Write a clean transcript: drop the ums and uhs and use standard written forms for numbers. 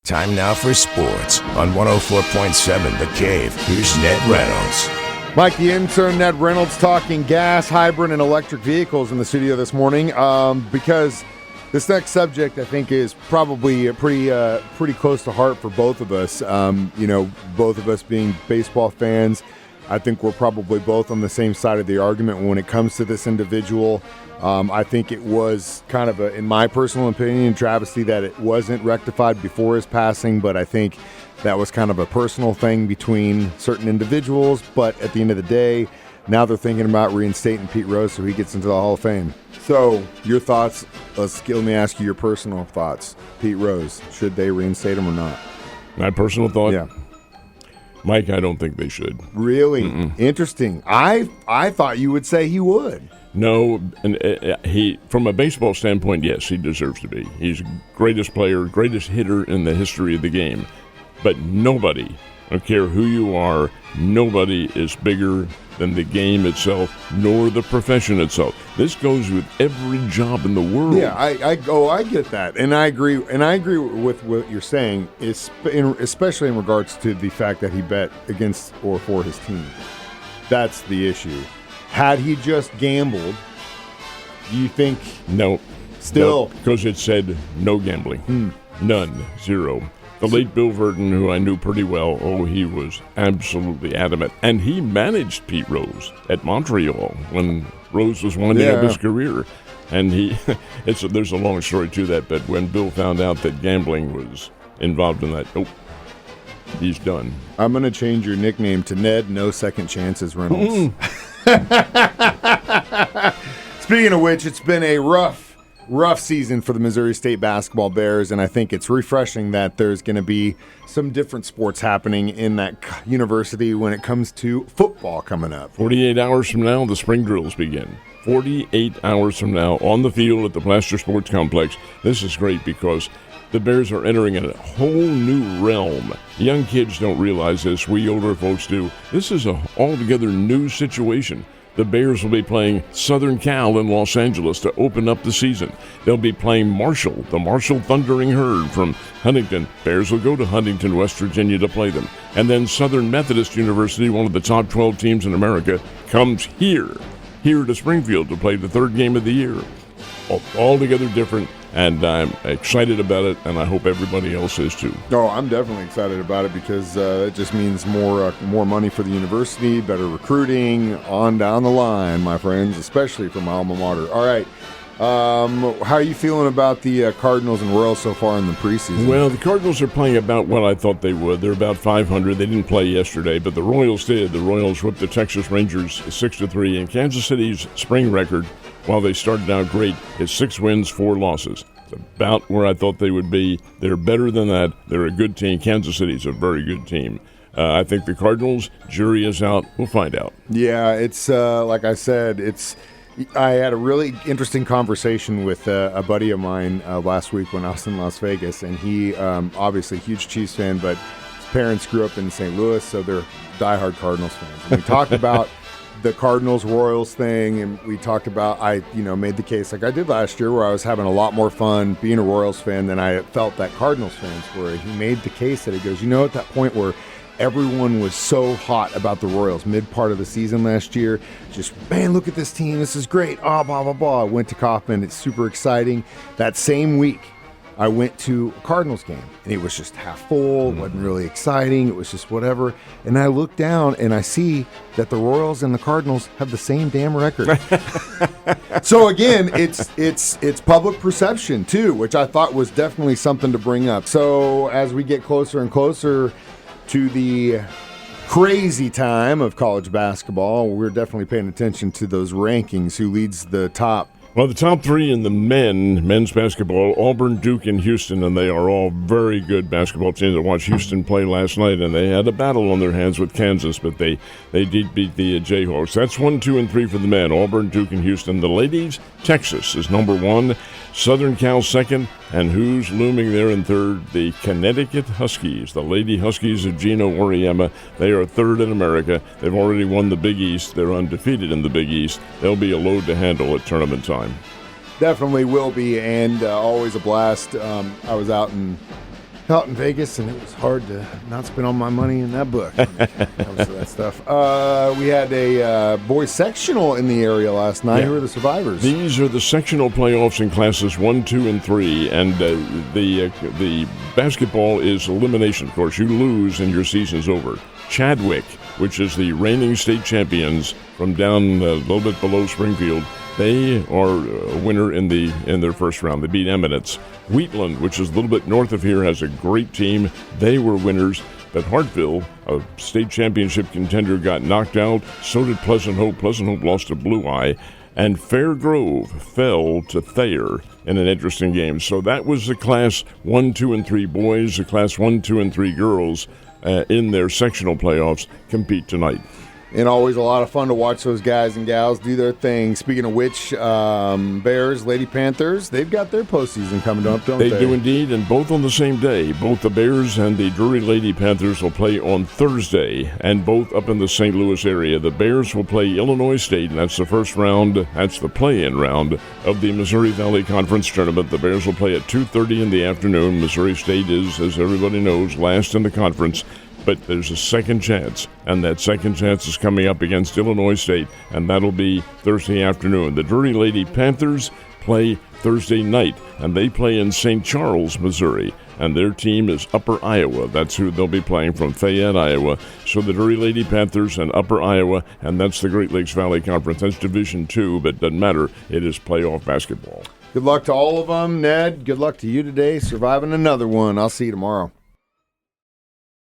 Time now for sports on 104.7 The Cave. Here's Ned Reynolds. Mike the intern, Ned Reynolds, talking gas, hybrid, and electric vehicles in the studio this morning because this next subject, I think, is probably pretty close to heart for both of us. Both of us being baseball fans, I think we're probably both on the same side of the argument when it comes to this individual. I think it was kind of in my personal opinion, travesty that it wasn't rectified before his passing, but I think that was kind of a personal thing between certain individuals. But at the end of the day, now they're thinking about reinstating Pete Rose so he gets into the Hall of Fame. So, your thoughts, let me ask you your personal thoughts. Pete Rose, should they reinstate him or not? My personal thought? Yeah. Mike, I don't think they should. Really? Interesting. I thought you would say he would. No, and he, from a baseball standpoint, yes, he deserves to be. He's the greatest player, greatest hitter in the history of the game. But nobody, I don't care who you are, nobody is bigger than the game itself, nor the profession itself. This goes with every job in the world. Yeah, I get that, and I agree. And I agree with what you're saying, especially in regards to the fact that he bet against or for his team. That's the issue. Had he just gambled, do you think? No. Still, because it said no gambling, none, zero. The late Bill Verdon, who I knew pretty well, he was absolutely adamant. And he managed Pete Rose at Montreal when Rose was winding up his career. And there's a long story to that, but when Bill found out that gambling was involved in that, he's done. I'm going to change your nickname to Ned No Second Chances Reynolds. Speaking of which, it's been a rough season for the Missouri State basketball Bears, and I think it's refreshing that there's going to be some different sports happening in that university when it comes to football coming up. 48 hours from now, the spring drills begin. 48 hours from now, on the field at the Plaster Sports Complex. This is great because the Bears are entering a whole new realm. Young kids don't realize this. We older folks do. This is an altogether new situation. The Bears will be playing Southern Cal in Los Angeles to open up the season. They'll be playing Marshall, the Marshall Thundering Herd from Huntington. Bears will go to Huntington, West Virginia to play them. And then Southern Methodist University, one of the top 12 teams in America, comes here to Springfield to play the third game of the year. Altogether different, and I'm excited about it, and I hope everybody else is too. Oh, I'm definitely excited about it because it just means more money for the university, better recruiting, on down the line, my friends, especially for my alma mater. All right, how are you feeling about the Cardinals and Royals so far in the preseason? Well, the Cardinals are playing about what I thought they would. They're about 500. They didn't play yesterday, but the Royals did. The Royals whipped the Texas Rangers 6-3, and Kansas City's spring record, while they started out great, is 6 wins, 4 losses. It's about where I thought they would be. They're better than that. They're a good team. Kansas City's a very good team. I think the Cardinals, jury is out. We'll find out. Yeah, it's like I said, I had a really interesting conversation with a buddy of mine last week when I was in Las Vegas, and he obviously a huge Chiefs fan, but his parents grew up in St. Louis, so they're diehard Cardinals fans. And we talked about the Cardinals-Royals thing, and we talked about, I made the case like I did last year where I was having a lot more fun being a Royals fan than I felt that Cardinals fans were. He made the case that he goes, at that point where everyone was so hot about the Royals mid part of the season last year, just, man, look at this team, this is great, blah, blah, blah. I went to Kauffman, it's super exciting. That same week, I went to a Cardinals game, and it was just half full. It wasn't really exciting. It was just whatever. And I look down, and I see that the Royals and the Cardinals have the same damn record. So, again, it's public perception, too, which I thought was definitely something to bring up. So, as we get closer and closer to the crazy time of college basketball, we're definitely paying attention to those rankings, who leads the top. Well, the top 3 in the men's basketball, Auburn, Duke, and Houston, and they are all very good basketball teams. I watched Houston play last night, and they had a battle on their hands with Kansas, but they did beat the Jayhawks. That's 1, 2, and 3 for the men, Auburn, Duke, and Houston. The ladies, Texas is number 1, Southern Cal second, and who's looming there in third? The Connecticut Huskies, the Lady Huskies of Gino Auriemma. They are third in America. They've already won the Big East. They're undefeated in the Big East. They'll be a load to handle at tournament time. Definitely will be, and always a blast. I was out in out in Vegas, and it was hard to not spend all my money in that book when it comes to that stuff. We had a boys sectional in the area last night. Who are the survivors? These are the sectional playoffs in classes 1, 2, and 3, and the basketball is elimination. Of course, you lose and your season's over. Chadwick, which is the reigning state champions from down a little bit below Springfield, they are a winner in their first round. They beat Eminence. Wheatland, which is a little bit north of here, has a great team. They were winners. But Hartville, a state championship contender, got knocked out. So did Pleasant Hope. Pleasant Hope lost to Blue Eye. And Fair Grove fell to Thayer in an interesting game. So that was the Class 1, 2, and 3 boys. The Class 1, 2, and 3 girls in their sectional playoffs compete tonight. And always a lot of fun to watch those guys and gals do their thing. Speaking of which, Bears, Lady Panthers, they've got their postseason coming up, don't they? They do indeed, and both on the same day. Both the Bears and the Drury Lady Panthers will play on Thursday, and both up in the St. Louis area. The Bears will play Illinois State, and that's the first round. That's the play-in round of the Missouri Valley Conference Tournament. The Bears will play at 2:30 in the afternoon. Missouri State is, as everybody knows, last in the conference. But there's a second chance, and that second chance is coming up against Illinois State, and that'll be Thursday afternoon. The Drury Lady Panthers play Thursday night, and they play in St. Charles, Missouri, and their team is Upper Iowa. That's who they'll be playing, from Fayette, Iowa. So the Drury Lady Panthers and Upper Iowa, and that's the Great Lakes Valley Conference. That's Division II, but it doesn't matter. It is playoff basketball. Good luck to all of them. Ned, good luck to you today, surviving another one. I'll see you tomorrow.